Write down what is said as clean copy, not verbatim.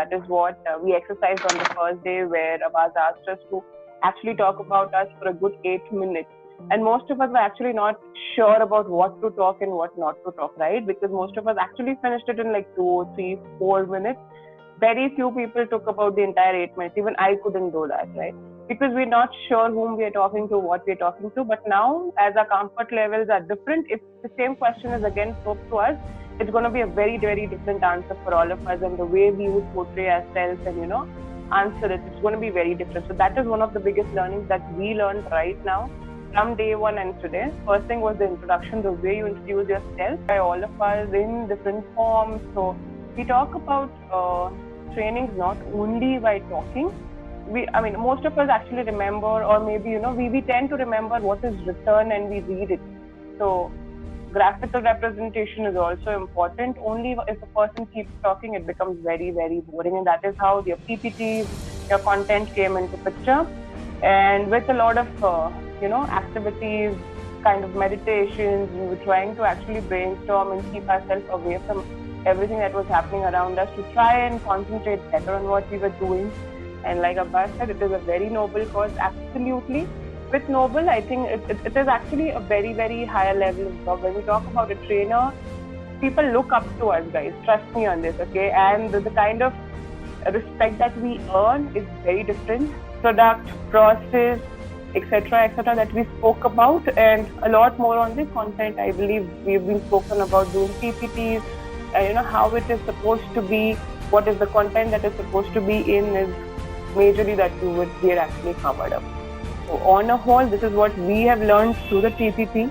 that is what we exercised on the first day, where Abaz asked us to actually talk about us for a good 8 minutes. And most of us were actually not sure about what to talk and what not to talk, right? Because most of us actually finished it in like 2, 3, 4 minutes. Very few people took about the entire 8 minutes. Even I couldn't do that, right? Because we're not sure whom we're talking to, what we're talking to. But now, as our comfort levels are different, if the same question is again posed to us, it's going to be a very, very different answer for all of us. And the way we would portray ourselves and, answer it, it's going to be very different. So that is one of the biggest learnings that we learned right now from day one and today. First thing was the introduction, the way you introduce yourself by all of us in different forms. So we talk about trainings not only by talking. Most of us actually remember, or maybe, we tend to remember what is written and we read it. So graphical representation is also important. Only if a person keeps talking, it becomes very, very boring. And that is how your PPTs, your content came into picture. And with a lot of, activities, kind of meditations, we were trying to actually brainstorm and keep ourselves away from everything that was happening around us to try and concentrate better on what we were doing. And like Abbas said, it is a very noble cause, absolutely. With noble, I think it is actually a very, very higher level of job. When we talk about a trainer, people look up to us, guys. Trust me on this, okay? And the kind of respect that we earn is very different. Product, process, etc., that we spoke about, and a lot more on the content. I believe we've been spoken about doing PPTs, how it is supposed to be, what is the content that is supposed to be in is majorly that we are actually covered up. So on a whole, this is what we have learned through the TPP.